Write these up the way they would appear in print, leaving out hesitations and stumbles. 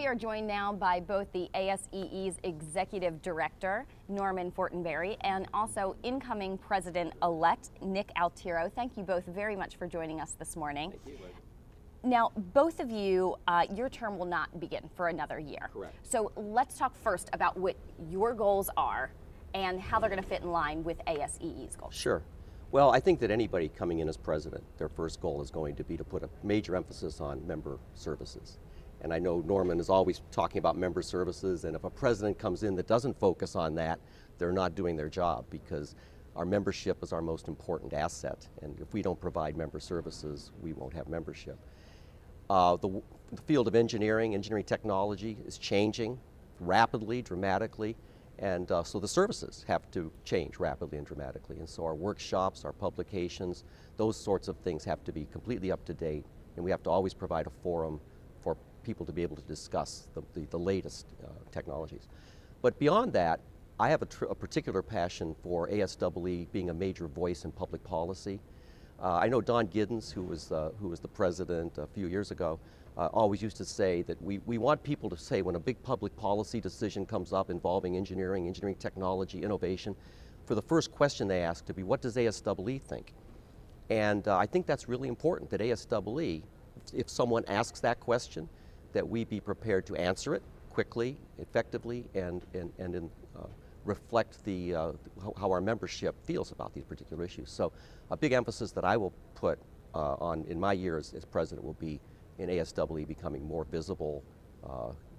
are joined now by both the ASEE's Executive Director, Norman Fortenberry, and also incoming President-elect, Nick Altiero. Thank you both very much for joining us this morning. Thank you. Now, both of you, your term will not begin for another year. Correct. So let's talk first about what your goals are and how they're going to fit in line with ASEE's goals. Sure. Well, I think that anybody coming in as president, their first goal is going to be to put a major emphasis on member services. And I know Norman is always talking about member services, and if a president comes in that doesn't focus on that, they're not doing their job, because our membership is our most important asset. And if we don't provide member services, we won't have membership. The field of engineering technology is changing rapidly, dramatically, and so the services have to change rapidly and dramatically. And so our workshops, our publications, those sorts of things have to be completely up to date, and we have to always provide a forum for people to be able to discuss the latest technologies. But beyond that, I have a particular passion for ASEE being a major voice in public policy. I know Don Giddens, who was the president a few years ago, always used to say that we want people to say, when a big public policy decision comes up involving engineering technology, innovation, for the first question they ask to be, what does ASEE think? And I think that's really important, that ASEE, if someone asks that question, that we be prepared to answer it quickly, effectively, and reflect how our membership feels about these particular issues. So a big emphasis that I will put on in my year as president will be in ASEE becoming more visible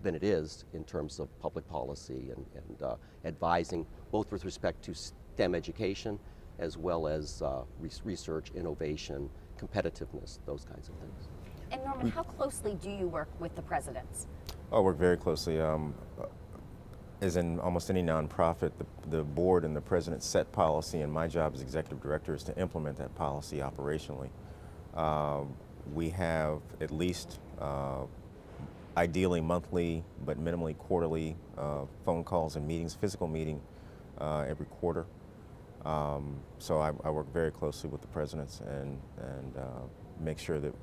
than it is in terms of public policy and advising, both with respect to STEM education as well as research, innovation, competitiveness, those kinds of things. And Norman, how closely do you work with the presidents? I work very closely. As in almost any nonprofit, the board and the president set policy, and my job as executive director is to implement that policy operationally. We have at least, ideally monthly, but minimally quarterly phone calls and meetings, physical meeting every quarter. So I work very closely with the presidents and make sure that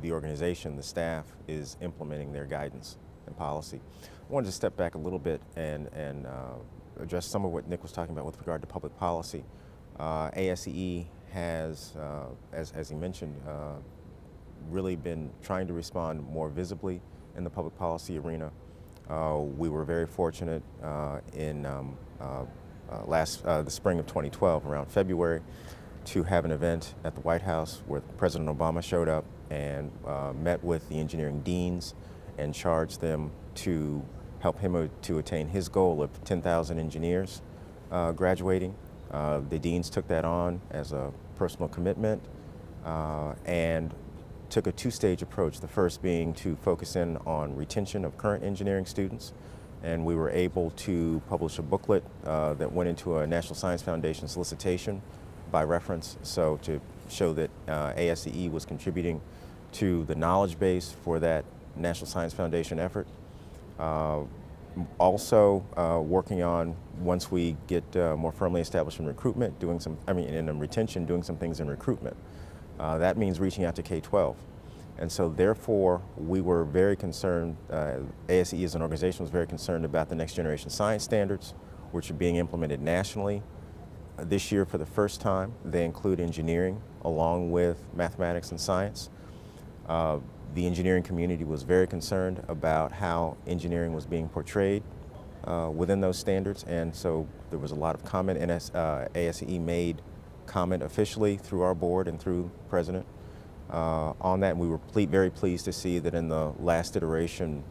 the organization, the staff, is implementing their guidance and policy. I wanted to step back a little bit and address some of what Nick was talking about with regard to public policy. ASEE has, as he mentioned, really been trying to respond more visibly in the public policy arena. We were very fortunate in the spring of 2012, around February, to have an event at the White House where President Obama showed up and met with the engineering deans and charged them to help him to attain his goal of 10,000 engineers graduating. The deans took that on as a personal commitment and took a two-stage approach, the first being to focus in on retention of current engineering students, and we were able to publish a booklet that went into a National Science Foundation solicitation by reference, so to show that ASEE was contributing to the knowledge base for that National Science Foundation effort. Also working on, once we get more firmly established in recruitment, in retention, doing some things in recruitment. That means reaching out to K-12. And so therefore, we were very concerned, ASEE as an organization was very concerned about the next generation science standards, which are being implemented nationally. This year, for the first time, they include engineering along with mathematics and science. The engineering community was very concerned about how engineering was being portrayed within those standards, and so there was a lot of comment, and ASEE made comment officially through our board and through the president on that, and we were very pleased to see that in the last iteration,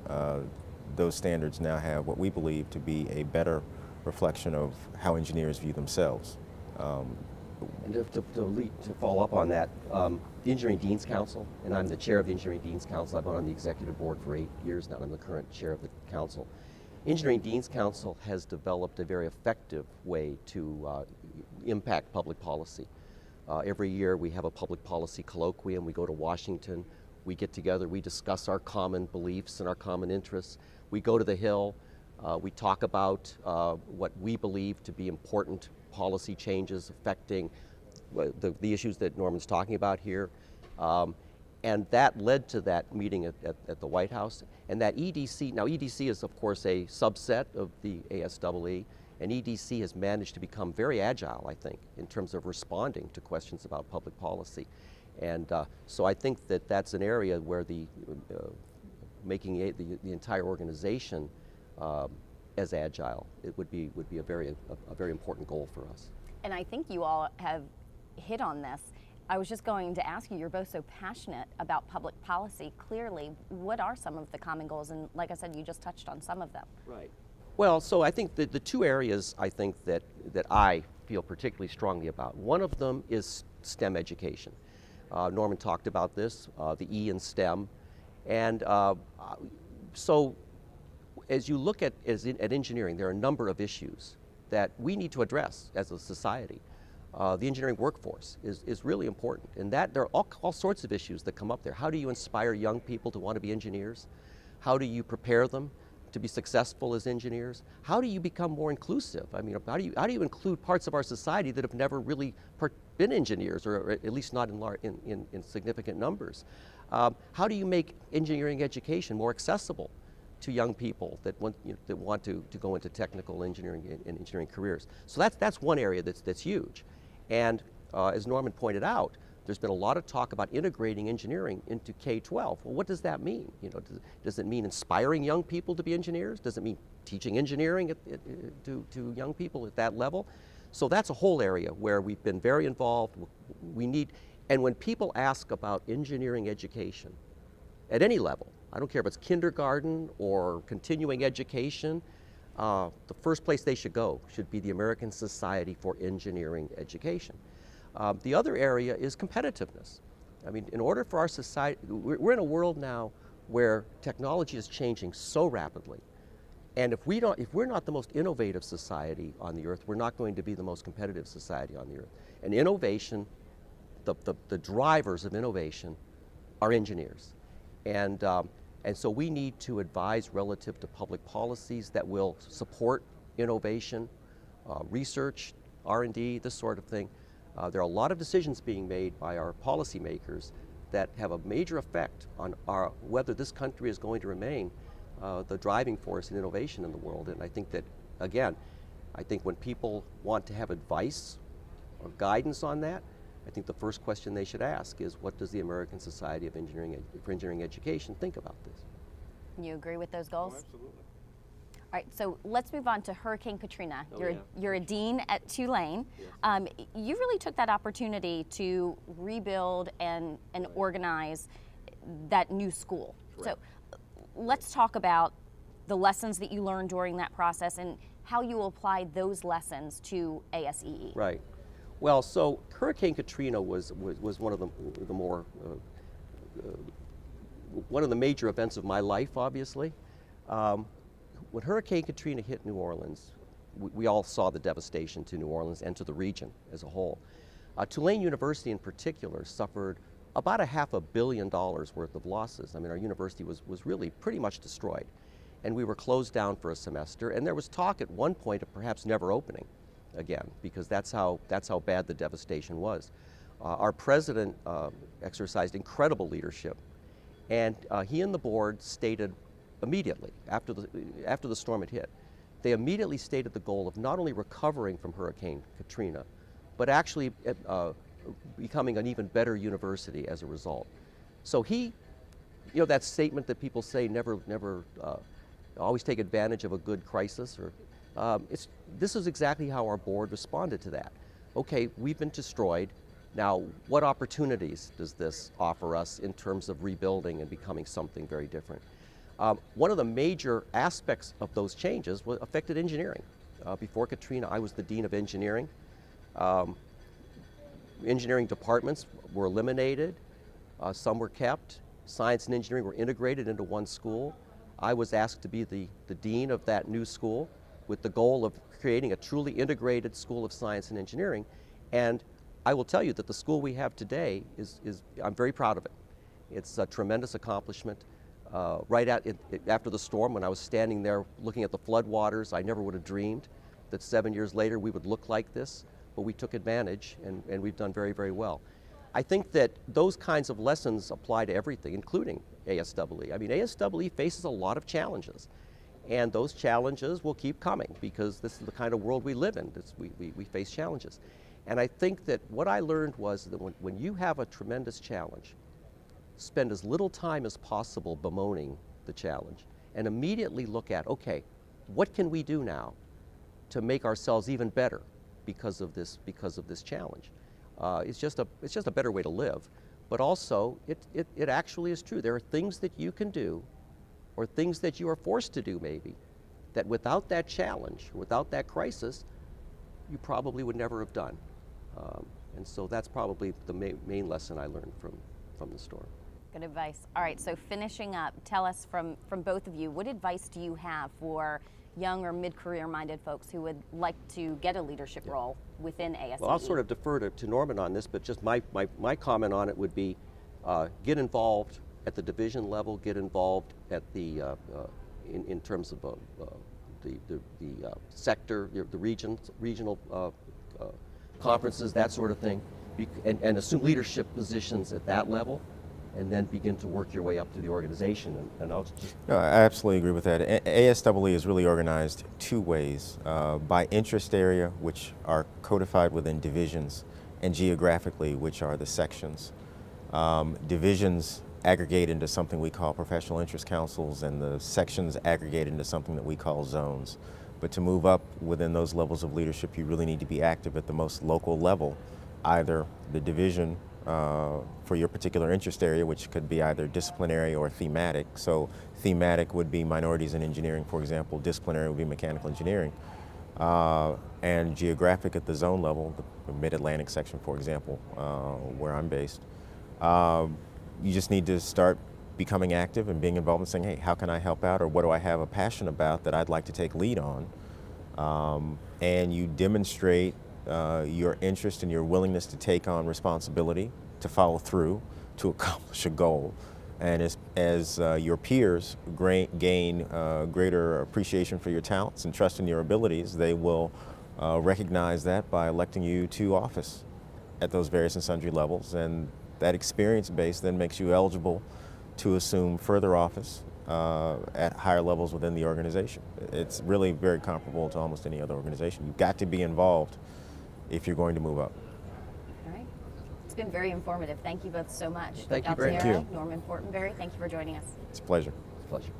those standards now have what we believe to be a better reflection of how engineers view themselves. And to follow up on that, the Engineering Deans Council, and I'm the chair of the Engineering Deans Council. I've been on the executive board for 8 years now. I'm the current chair of the council. Engineering Deans Council has developed a very effective way to impact public policy. Every year we have a public policy colloquium. We go to Washington. We get together. We discuss our common beliefs and our common interests. We go to the Hill. We talk about what we believe to be important policy changes affecting the issues that Norman's talking about here. And that led to that meeting at the White House. And that EDC, now EDC is of course a subset of the ASEE, and EDC has managed to become very agile, I think, in terms of responding to questions about public policy. And so I think that that's an area where making the entire organization as agile, it would be a very important goal for us. And I think you all have hit on this. I was just going to ask you, you're both so passionate about public policy. Clearly, what are some of the common goals? And like I said, you just touched on some of them. Right. Well, so I think that the two areas I think that I feel particularly strongly about, one of them is STEM education. Norman talked about this, the E in STEM. And so as you look at engineering, there are a number of issues that we need to address as a society. The engineering workforce is really important, and that there are all sorts of issues that come up there. How do you inspire young people to want to be engineers? How do you prepare them to be successful as engineers? How do you become more inclusive? I mean, how do you include parts of our society that have never really been engineers, or at least not in significant numbers? How do you make engineering education more accessible to young people that want to go into technical engineering and engineering careers? So that's one area that's huge. And as Norman pointed out, there's been a lot of talk about integrating engineering into K-12. Well, what does that mean? Does it mean inspiring young people to be engineers? Does it mean teaching engineering to young people at that level? So that's a whole area where we've been very involved. And when people ask about engineering education at any level, I don't care if it's kindergarten or continuing education, the first place they should go should be the American Society for Engineering Education. The other area is competitiveness. I mean, in order for our society, we're in a world now where technology is changing so rapidly. And if we're not the most innovative society on the earth, we're not going to be the most competitive society on the earth. And innovation, the drivers of innovation are engineers. And so we need to advise relative to public policies that will support innovation, research, R&D, this sort of thing. There are a lot of decisions being made by our policymakers that have a major effect on whether this country is going to remain the driving force in innovation in the world. And I think that, again, I think when people want to have advice or guidance on that, I think the first question they should ask is, what does the American Society of Engineering Education think about this? You agree with those goals? Oh, absolutely. All right, so let's move on to Hurricane Katrina. Oh, you're a dean at Tulane. Yes. You really took that opportunity to rebuild and organize that new school. Correct. So let's talk about the lessons that you learned during that process and how you applied those lessons to ASEE. Right. Well, so Hurricane Katrina was one of the more one of the major events of my life, obviously. When Hurricane Katrina hit New Orleans, we all saw the devastation to New Orleans and to the region as a whole. Tulane University in particular suffered about $500 million worth of losses. I mean, our university was really pretty much destroyed. And we were closed down for a semester, and there was talk at one point of perhaps never opening again, because that's how bad the devastation was. Our president exercised incredible leadership, and he and the board stated immediately after the storm had hit, they immediately stated the goal of not only recovering from Hurricane Katrina, but actually becoming an even better university as a result. So that statement that people say never always take advantage of a good crisis, or this is exactly how our board responded to that. Okay, we've been destroyed. Now, what opportunities does this offer us in terms of rebuilding and becoming something very different? One of the major aspects of those changes affected engineering. Before Katrina, I was the dean of engineering. Engineering departments were eliminated. Some were kept. Science and engineering were integrated into one school. I was asked to be the dean of that new school with the goal of creating a truly integrated school of science and engineering. And I will tell you that the school we have today I'm very proud of it. It's a tremendous accomplishment. After the storm, when I was standing there looking at the floodwaters, I never would have dreamed that 7 years later we would look like this, but we took advantage, and we've done very, very well. I think that those kinds of lessons apply to everything, including ASEE. I mean, ASEE faces a lot of challenges, and those challenges will keep coming because this is the kind of world we live in. We face challenges. And I think that what I learned was that when you have a tremendous challenge, spend as little time as possible bemoaning the challenge and immediately look at, okay, what can we do now to make ourselves even better because of this challenge? It's just a better way to live. But also, it actually is true. There are things that you can do, or things that you are forced to do maybe, that without that challenge, without that crisis, you probably would never have done. And so that's probably the main lesson I learned from the storm. Good advice. All right, so finishing up, tell us from both of you, what advice do you have for young or mid-career minded folks who would like to get a leadership role within ASEE? Well, I'll sort of defer to Norman on this, but just my comment on it would be get involved at the division level, get involved at the in terms of the sector, the regional conferences, that sort of thing, and assume leadership positions at that level, and then begin to work your way up to the organization. And I'll just... No, I absolutely agree with that. ASEE is really organized two ways, by interest area, which are codified within divisions, and geographically, which are the sections. Divisions aggregate into something we call professional interest councils, and the sections aggregate into something that we call zones. But to move up within those levels of leadership, you really need to be active at the most local level, either the division for your particular interest area, which could be either disciplinary or thematic. So thematic would be minorities in engineering, for example. Disciplinary would be mechanical engineering. And geographic at the zone level, the Mid-Atlantic section, for example, where I'm based. You just need to start becoming active and being involved and saying, hey, how can I help out, or what do I have a passion about that I'd like to take lead on? And you demonstrate your interest and your willingness to take on responsibility, to follow through, to accomplish a goal. And as your peers gain greater appreciation for your talents and trust in your abilities, they will recognize that by electing you to office at those various and sundry levels. And that experience base then makes you eligible to assume further office at higher levels within the organization. It's really very comparable to almost any other organization. You've got to be involved if you're going to move up. All right. It's been very informative. Thank you both so much. Thank you very much. Altiero, Norman Fortenberry, thank you for joining us. It's a pleasure. It's a pleasure.